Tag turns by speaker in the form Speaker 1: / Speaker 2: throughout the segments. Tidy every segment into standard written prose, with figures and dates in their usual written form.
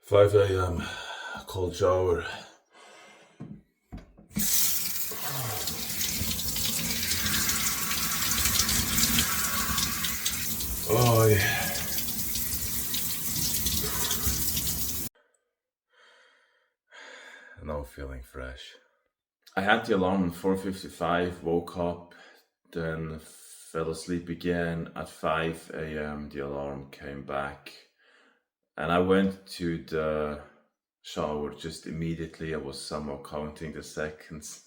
Speaker 1: 5 a.m. Cold shower. Oh yeah. Now feeling fresh. I had the alarm at 4:55, woke up, then fell asleep again at 5 a.m. The alarm came back, and I went to the shower just immediately. I was somehow counting the seconds.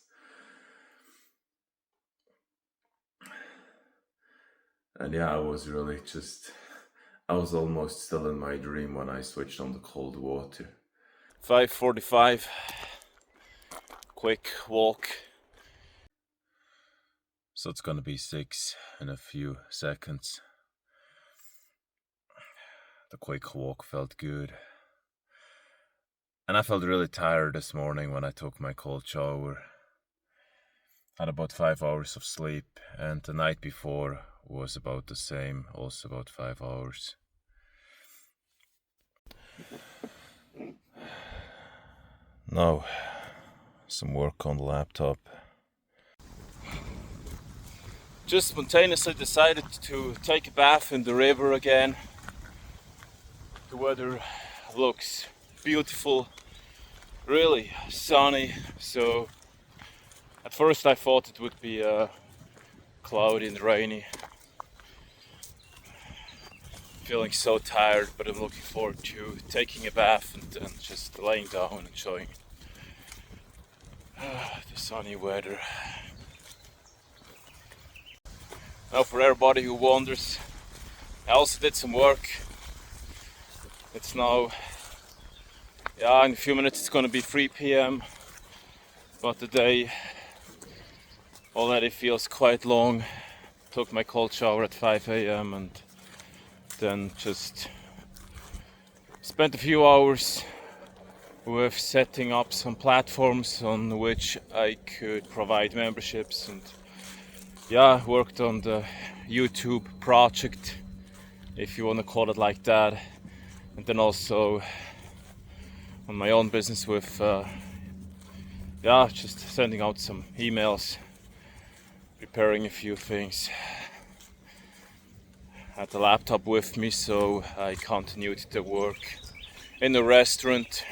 Speaker 1: And yeah, I was almost still in my dream when I switched on the cold water. 5:45, quick walk. So it's gonna be 6 in a few seconds. The quick walk felt good. And I felt really tired this morning when I took my cold shower. Had about 5 hours of sleep, and the night before was about the same, also about 5 hours. Now, some work on the laptop. Just spontaneously decided to take a bath in the river again. The weather looks beautiful, really sunny. So at first I thought it would be cloudy and rainy. Feeling so tired, but I'm looking forward to taking a bath and just laying down and enjoying the sunny weather. Now, for everybody who wonders, I also did some work. It's now, in a few minutes it's gonna be 3 p.m. But the day already feels quite long. Took my cold shower at 5 a.m. and then just spent a few hours with setting up some platforms on which I could provide memberships, and worked on the YouTube project, if you want to call it like that, and then also on my own business with just sending out some emails, preparing a few things. Had the laptop with me, so I continued the work in the restaurant.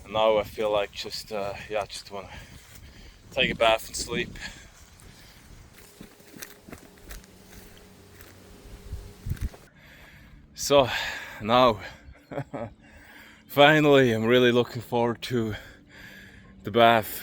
Speaker 1: And now I feel like just want to take a bath and sleep. So now, finally, I'm really looking forward to the bath.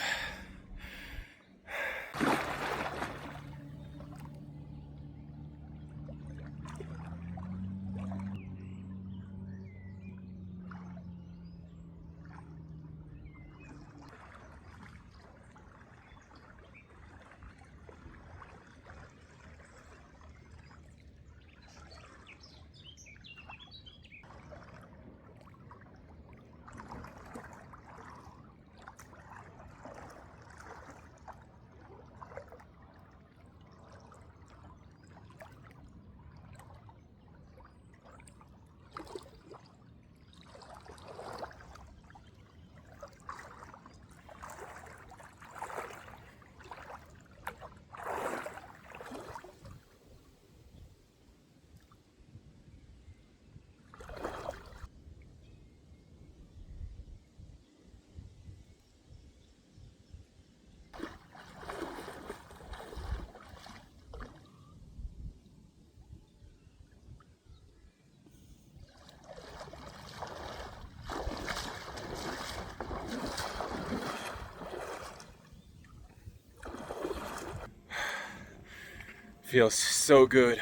Speaker 1: Feels so good.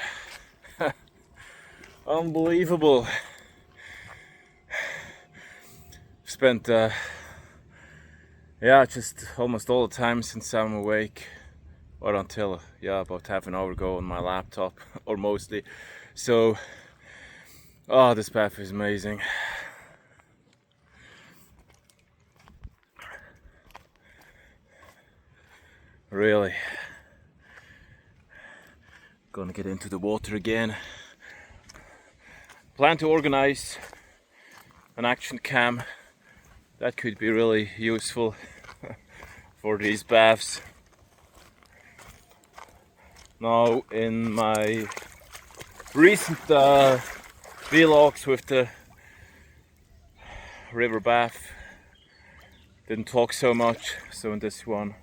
Speaker 1: Unbelievable. Spent just almost all the time since I'm awake, or until about half an hour ago, on my laptop, or mostly. So this bath is amazing. Really. Gonna get into the water again. Plan to organize an action cam. That could be really useful for these baths. Now in my recent vlogs with the river bath, didn't talk so much, so in this one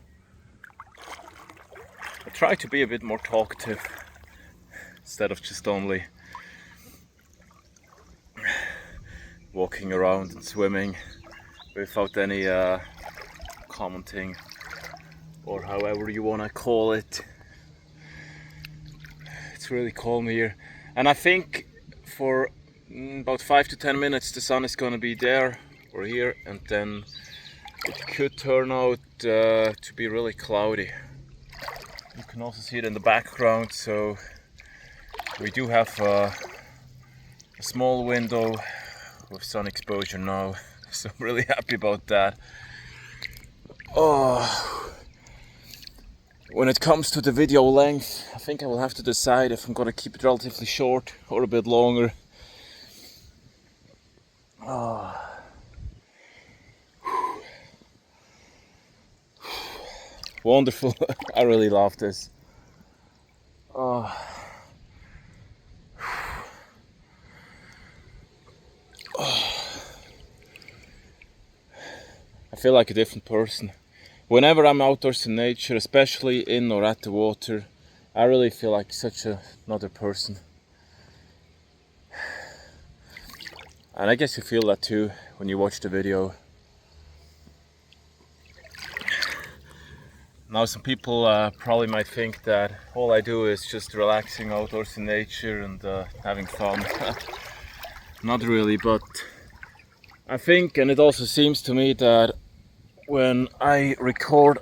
Speaker 1: I try to be a bit more talkative instead of just only walking around and swimming without any commenting, or however you want to call it. It's really calm here, and I think for about 5 to 10 minutes the sun is gonna be there or here, and then it could turn out to be really cloudy. You can also see it in the background, so we do have a small window with sun exposure now, so I'm really happy about that. Oh, when it comes to the video length, I think I will have to decide if I'm gonna keep it relatively short or a bit longer. Oh. Wonderful. I really love this. Oh. I feel like a different person. Whenever I'm outdoors in nature, especially in or at the water, I really feel like such another person. And I guess you feel that too when you watch the video. Now some people probably might think that all I do is just relaxing outdoors in nature and having fun. Not really, but I think, and it also seems to me, that when I record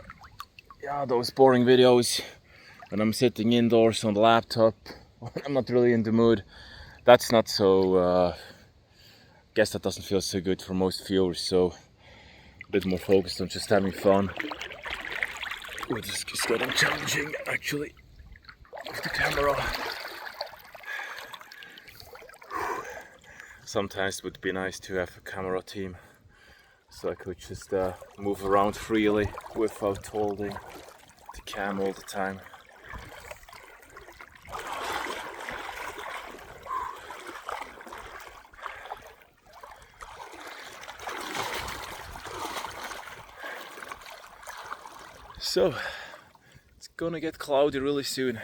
Speaker 1: those boring videos, when I'm sitting indoors on the laptop, when I'm not really in the mood, that's not so, I guess that doesn't feel so good for most viewers, so a bit more focused on just having fun. Oh, this is getting challenging actually with the camera. Sometimes it would be nice to have a camera team, so I could just move around freely without holding the cam all the time. So, it's gonna get cloudy really soon.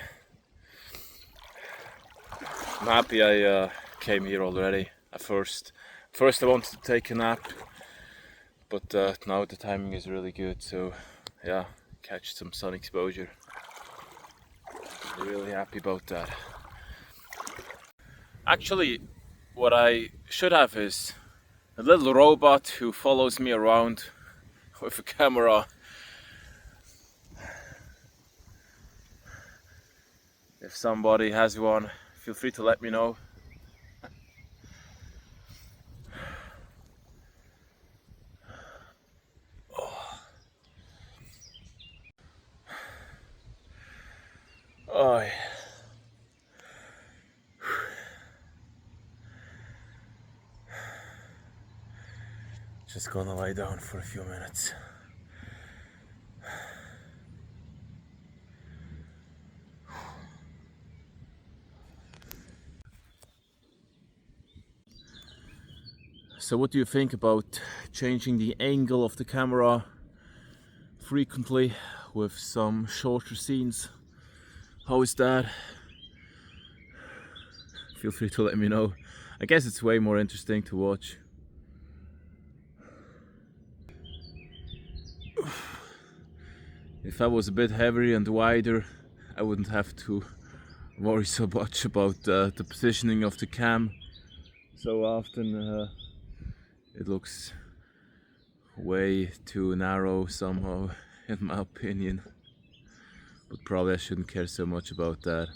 Speaker 1: I'm happy I came here already. At first I wanted to take a nap, but now the timing is really good, so yeah, catch some sun exposure. Really happy about that. Actually, what I should have is a little robot who follows me around with a camera. If somebody has one, feel free to let me know. Oh, yeah. Just gonna lie down for a few minutes. So what do you think about changing the angle of the camera frequently with some shorter scenes? How is that? Feel free to let me know. I guess it's way more interesting to watch. If I was a bit heavier and wider, I wouldn't have to worry so much about the positioning of the cam. So often it looks way too narrow somehow, in my opinion. But probably I shouldn't care so much about that.